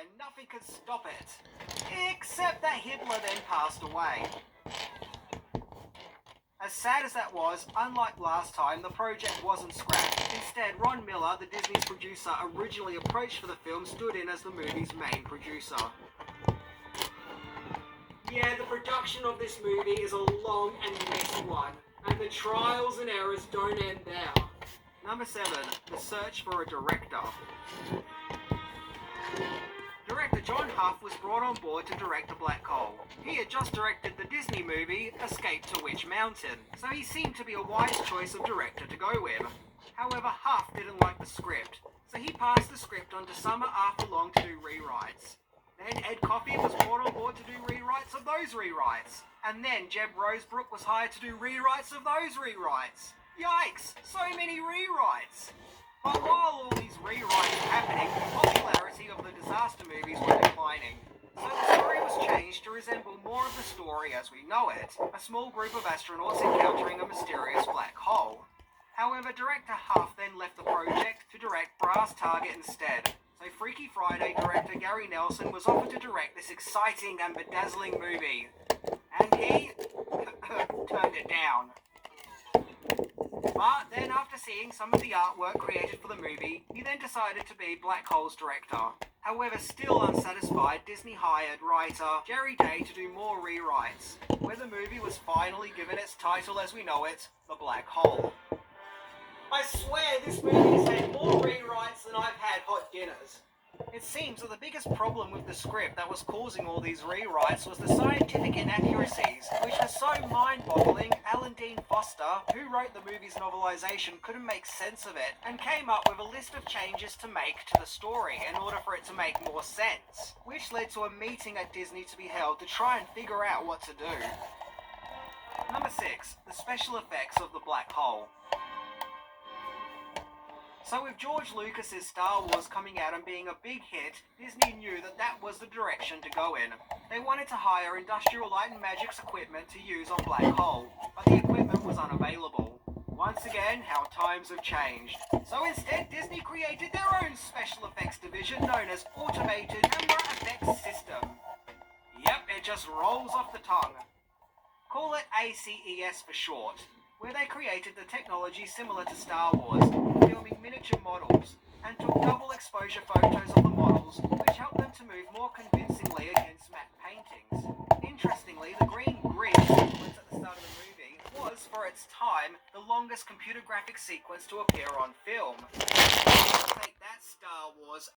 and nothing could stop it. Except that Hitler then passed away. As sad as that was, unlike last time, the project wasn't scrapped. Instead, Ron Miller, the Disney's producer originally approached for the film, stood in as the movie's main producer. Yeah, the production of this movie is a long and messy one, and the trials and errors don't end there. Number 7, the search for a director. Director John Huff was brought on board to direct The Black Hole. He had just directed the Disney movie Escape to Witch Mountain, so he seemed to be a wise choice of director to go with. However, Huff didn't like the script, so he passed the script on to Summer Arthur Long to do rewrites. Then Ed Coffey was brought on board to do rewrites of those rewrites. And then Jeb Rosebrook was hired to do rewrites of those rewrites. Yikes! So many rewrites! But while all these rewrites were happening, the popularity of the disaster movies were declining. So the story was changed to resemble more of the story as we know it, a small group of astronauts encountering a mysterious black hole. However, director Huff then left the project to direct Brass Target instead. So Freaky Friday director Gary Nelson was offered to direct this exciting and bedazzling movie. And he turned it down. But then after seeing some of the artwork created for the movie, he then decided to be Black Hole's director. However, still unsatisfied, Disney hired writer Jerry Day to do more rewrites, where the movie was finally given its title as we know it, The Black Hole. I swear this movie has had more rewrites than I've had hot dinners. It seems that the biggest problem with the script that was causing all these rewrites was the scientific inaccuracies, which was so mind-boggling. Alan Dean Foster, who wrote the movie's novelization, couldn't make sense of it, and came up with a list of changes to make to the story in order for it to make more sense, which led to a meeting at Disney to be held to try and figure out what to do. Number 6, the special effects of the black hole. So with George Lucas's Star Wars coming out and being a big hit, Disney knew that that was the direction to go in. They wanted to hire Industrial Light and Magic's equipment to use on Black Hole, but the equipment was unavailable. Once again, how times have changed. So instead, Disney created their own special effects division known as Automated Camera Effects System. Yep, it just rolls off the tongue. Call it ACES for short, where they created the technology similar to Star Wars, filming miniature models, and took double exposure photos of the models, which helped them to move more convincingly against matte paintings. Interestingly, the green grid sequence at the start of the movie was, for its time, the longest computer graphic sequence to appear on film. Take that, Star Wars,